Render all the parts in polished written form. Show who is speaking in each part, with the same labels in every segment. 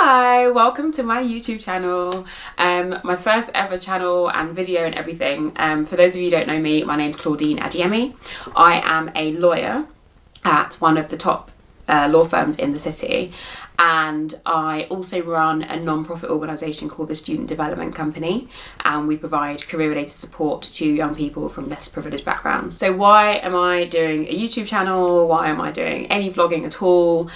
Speaker 1: Hi, welcome to my YouTube channel. My first ever channel and video and everything. For those of you who don't know me, my name's Claudine Adeyemi. I am a lawyer at one of the top law firms in the city, and I also run a non-profit organisation called the Student Development Company, and we provide career-related support to young people from less privileged backgrounds. So why am I doing a YouTube channel? Why am I doing any vlogging at all?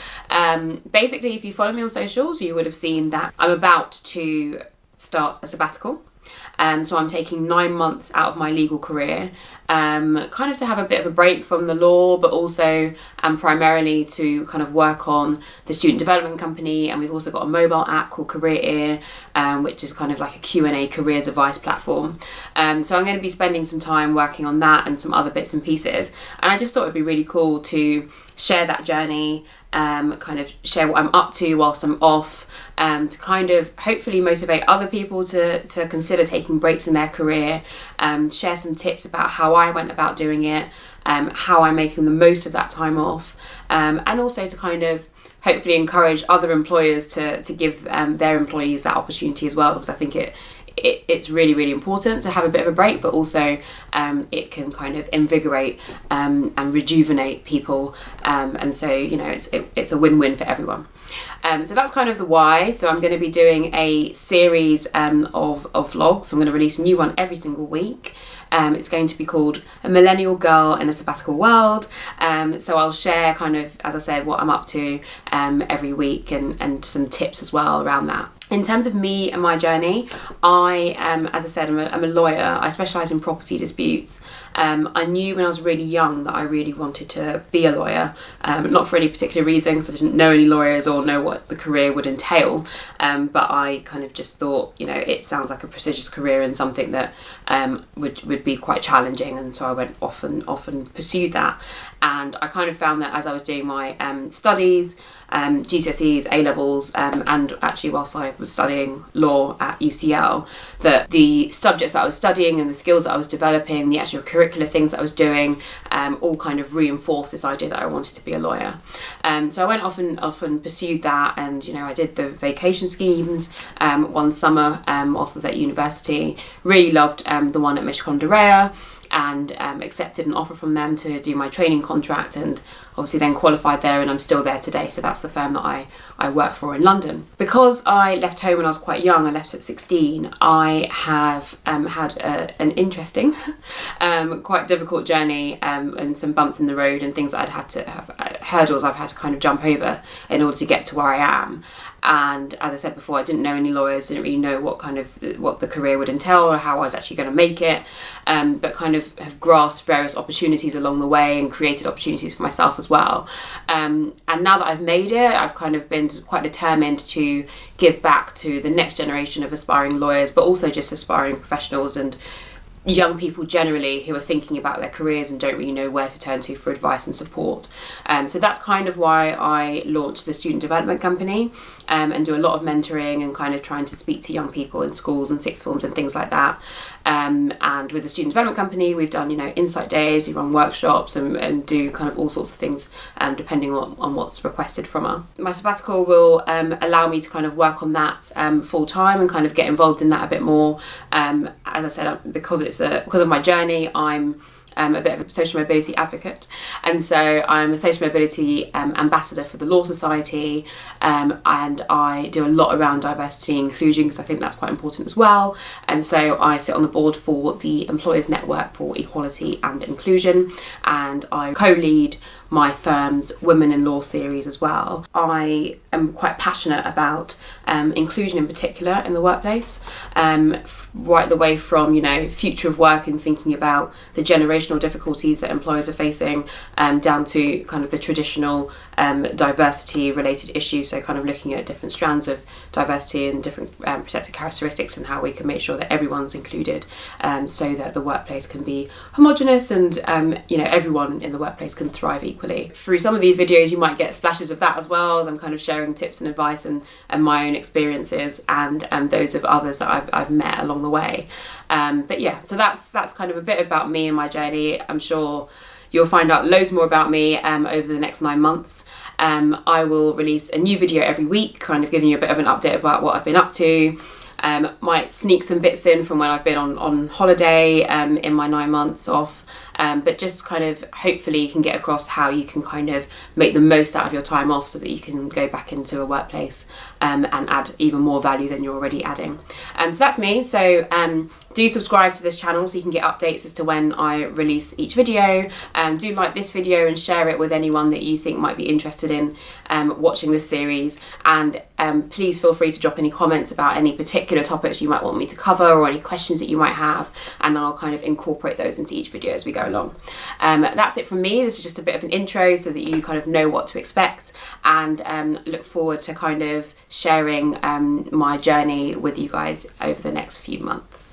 Speaker 1: Basically, if you follow me on socials, you would have seen that I'm about to start a sabbatical. So I'm taking 9 months out of my legal career, kind of to have a bit of a break from the law, but also primarily to kind of work on the student development company. And we've also got a mobile app called Career Ear, which is kind of like a Q&A careers advice platform. So I'm going to be spending some time working on that and some other bits and pieces. And I just thought it'd be really cool to share that journey, kind of share what I'm up to whilst I'm off, to kind of hopefully motivate other people to consider taking breaks in their career, share some tips about how I went about doing it, how I'm making the most of that time off, and also to kind of hopefully encourage other employers to give their employees that opportunity as well, because I think it's really, really important to have a bit of a break, but also it can kind of invigorate and rejuvenate people, and so, you know, it's a win-win for everyone. So that's kind of the why. So I'm going to be doing a series of vlogs. I'm going to release a new one every single week. It's going to be called A Millennial Girl in a Sabbatical World. So I'll share kind of, as I said, what I'm up to every week, and some tips as well around that. In terms of me and my journey, I am, as I said, I'm a lawyer. I specialise in property disputes. I knew when I was really young that I really wanted to be a lawyer, not for any particular reason, because I didn't know any lawyers or know what the career would entail, but I kind of just thought, you know, it sounds like a prestigious career and something that would be quite challenging, and so I went off and pursued that. And I kind of found that as I was doing my studies, GCSEs, A-levels, and actually whilst I was studying law at UCL, that the subjects that I was studying and the skills that I was developing, the actual curricular things that I was doing, all kind of reinforced this idea that I wanted to be a lawyer. So I went off and pursued that, and, you know, I did the vacation schemes one summer whilst I was at university. Really loved the one at Mishcon, and accepted an offer from them to do my training contract, and obviously then qualified there, and I'm still there today. So that's the firm that I work for in London. Because I left home when I was quite young, I left at 16, I have had an interesting, quite difficult journey, and some bumps in the road and things that I'd had to have, hurdles I've had to kind of jump over in order to get to where I am. And as I said before, I didn't know any lawyers, didn't really know what the career would entail or how I was actually going to make it, but kind of have grasped various opportunities along the way and created opportunities for myself as well. And now that I've made it, I've kind of been quite determined to give back to the next generation of aspiring lawyers, but also just aspiring professionals and young people generally who are thinking about their careers and don't really know where to turn to for advice and support. So that's kind of why I launched the Student Development Company, and do a lot of mentoring and kind of trying to speak to young people in schools and sixth forms and things like that. And with the Student Development Company, we've done, you know, insight days, we run workshops and do kind of all sorts of things, depending on what's requested from us. My sabbatical will allow me to kind of work on that full time and kind of get involved in that a bit more. As I said, because of my journey, I'm a bit of a social mobility advocate, and so I'm a social mobility ambassador for the Law Society, and I do a lot around diversity and inclusion because I think that's quite important as well. And so I sit on the board for the Employers Network for Equality and Inclusion, and I co-lead my firm's Women in Law series as well. I am quite passionate about inclusion in particular in the workplace, right the way from, you know, future of work and thinking about the generational difficulties that employers are facing, down to kind of the traditional diversity related issues, so kind of looking at different strands of diversity and different protected characteristics and how we can make sure that everyone's included, so that the workplace can be homogenous and you know, everyone in the workplace can thrive equally. Through some of these videos you might get splashes of that as well, as I'm kind of sharing tips and advice and my own experiences and those of others that I've met along the way. But yeah, so that's kind of a bit about me and my journey. I'm sure you'll find out loads more about me over the next 9 months. I will release a new video every week, kind of giving you a bit of an update about what I've been up to. Might sneak some bits in from when I've been on holiday in my 9 months off. But just kind of hopefully you can get across how you can kind of make the most out of your time off so that you can go back into a workplace and add even more value than you're already adding. So that's me. So do subscribe to this channel so you can get updates as to when I release each video. Do like this video and share it with anyone that you think might be interested in watching this series. And please feel free to drop any comments about any particular topics you might want me to cover or any questions that you might have, and I'll kind of incorporate those into each video as we go along. That's it from me. This is just a bit of an intro so that you kind of know what to expect, and look forward to kind of sharing my journey with you guys over the next few months.